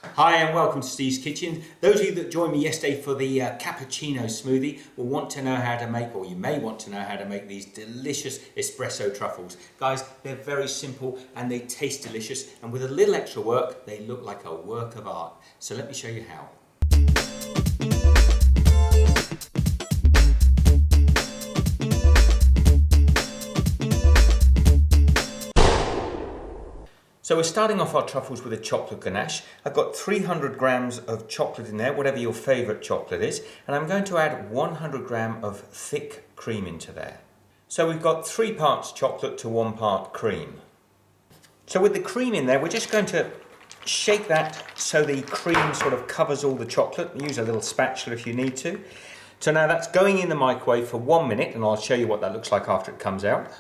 Hi and welcome to Steve's Kitchen. Those of you that joined me yesterday for the cappuccino smoothie will want to know how to make, or you may want to know how to make these delicious espresso truffles. Guys, they're very simple and they taste delicious, and with a little extra work, they look like a work of art. So let me show you how. So we're starting off our truffles with a chocolate ganache. I've got 300 grams of chocolate in there, whatever your favourite chocolate is, and I'm going to add 100 grams of thick cream into there. So we've got 3 parts chocolate to 1 part cream. So with the cream in there, we're just going to shake that so the cream sort of covers all the chocolate. Use a little spatula if you need to. So now that's going in the microwave for 1 minute, and I'll show you what that looks like after it comes out.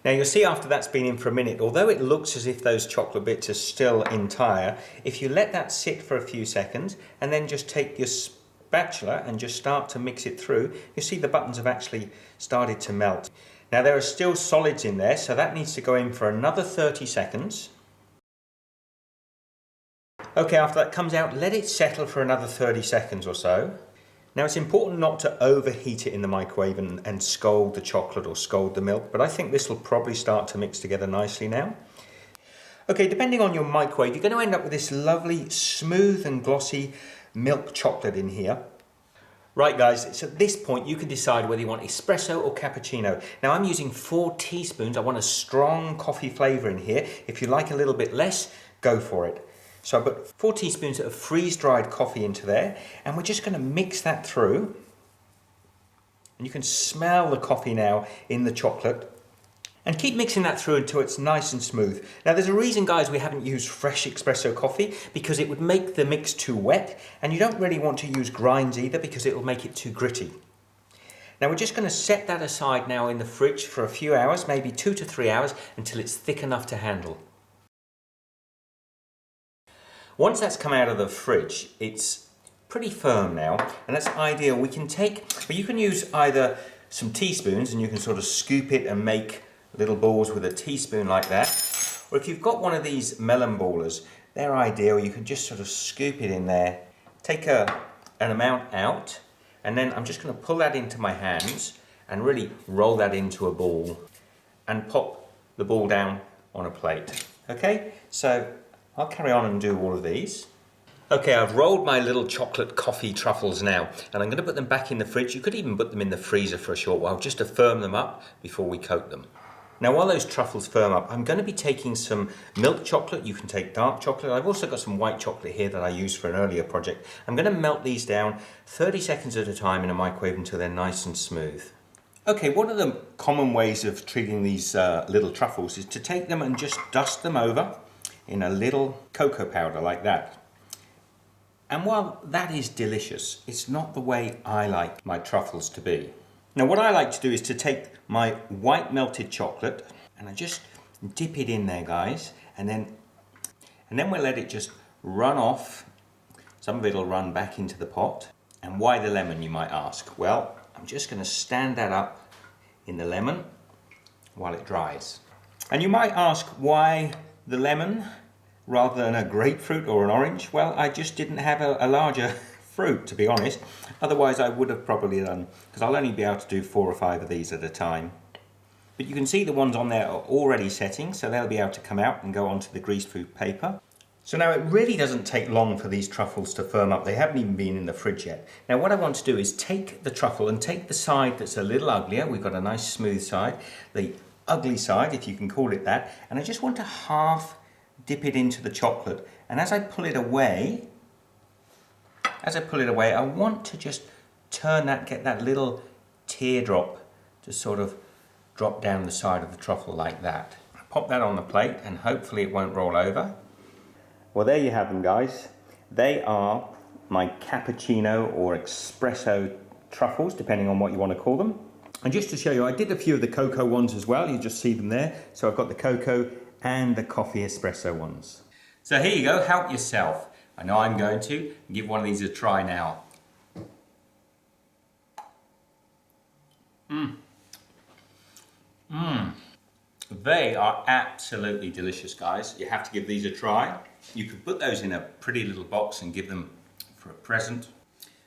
Now you'll see after that's been in for a minute, although it looks as if those chocolate bits are still entire, if you let that sit for a few seconds and then just take your spatula and just start to mix it through, you'll see the buttons have actually started to melt. Now there are still solids in there, so that needs to go in for another 30 seconds. Okay, after that comes out, let it settle for another 30 seconds or so. Now it's important not to overheat it in the microwave and scald the chocolate or scald the milk, but I think this will probably start to mix together nicely now. Okay, depending on your microwave, you're going to end up with this lovely smooth and glossy milk chocolate in here. Right guys, it's at this point you can decide whether you want espresso or cappuccino. Now I'm using 4 teaspoons, I want a strong coffee flavour in here. If you like a little bit less, go for it. So I put 4 teaspoons of freeze-dried coffee into there, and we're just going to mix that through. And you can smell the coffee now in the chocolate. And keep mixing that through until it's nice and smooth. Now there's a reason, guys, we haven't used fresh espresso coffee, because it would make the mix too wet, and you don't really want to use grinds either because it will make it too gritty. Now we're just going to set that aside now in the fridge for a few hours, maybe 2 to 3 hours, until it's thick enough to handle. Once that's come out of the fridge, it's pretty firm now, and that's ideal. We can you can use either some teaspoons and you can sort of scoop it and make little balls with a teaspoon like that. Or if you've got one of these melon ballers, they're ideal. You can just sort of scoop it in there, take an amount out, and then I'm just going to pull that into my hands and really roll that into a ball and pop the ball down on a plate. Okay, so I'll carry on and do all of these. Okay, I've rolled my little chocolate coffee truffles now, and I'm going to put them back in the fridge. You could even put them in the freezer for a short while just to firm them up before we coat them. Now while those truffles firm up, I'm going to be taking some milk chocolate. You can take dark chocolate. I've also got some white chocolate here that I used for an earlier project. I'm going to melt these down 30 seconds at a time in a microwave until they're nice and smooth. Okay, one of the common ways of treating these little truffles is to take them and just dust them over in a little cocoa powder like that. And while that is delicious, it's not the way I like my truffles to be. Now what I like to do is to take my white melted chocolate and I just dip it in there, guys, and then we'll let it just run off. Some of it will run back into the pot. And why the lemon, you might ask? Well, I'm just going to stand that up in the lemon while it dries. And you might ask why the lemon rather than a grapefruit or an orange. Well, I just didn't have a larger fruit, to be honest. Otherwise I would have probably done, because I'll only be able to do 4 or 5 of these at a time. But you can see the ones on there are already setting, so they'll be able to come out and go onto the greaseproof paper. So now it really doesn't take long for these truffles to firm up. They haven't even been in the fridge yet. Now what I want to do is take the truffle and take the side that's a little uglier. We've got a nice smooth side, the ugly side, if you can call it that, and I just want to half dip it into the chocolate, and as I pull it away, I want to just turn that, get that little teardrop to sort of drop down the side of the truffle like that. Pop that on the plate and hopefully it won't roll over. Well, there you have them, guys. They are my cappuccino or espresso truffles, depending on what you want to call them. And just to show you, I did a few of the cocoa ones as well. You just see them there. So I've got the cocoa and the coffee espresso ones. So here you go, help yourself. I know I'm going to give one of these a try now. They are absolutely delicious, guys. You have to give these a try. You could put those in a pretty little box and give them for a present.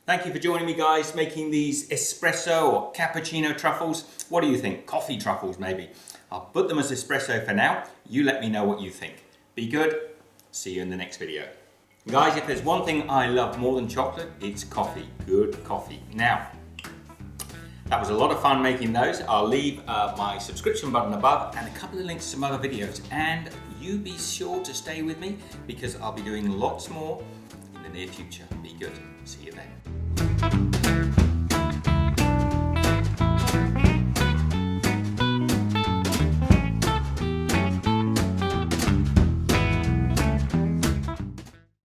Thank you for joining me, guys, making these espresso or cappuccino truffles. What do you think? Coffee truffles, maybe. I'll put them as espresso for now. You let me know what you think. Be good. See you in the next video. Guys, if there's one thing I love more than chocolate, it's coffee. Good coffee. Now, that was a lot of fun making those. I'll leave my subscription button above and a couple of links to some other videos. And you be sure to stay with me because I'll be doing lots more in the near future. Be good. See you then.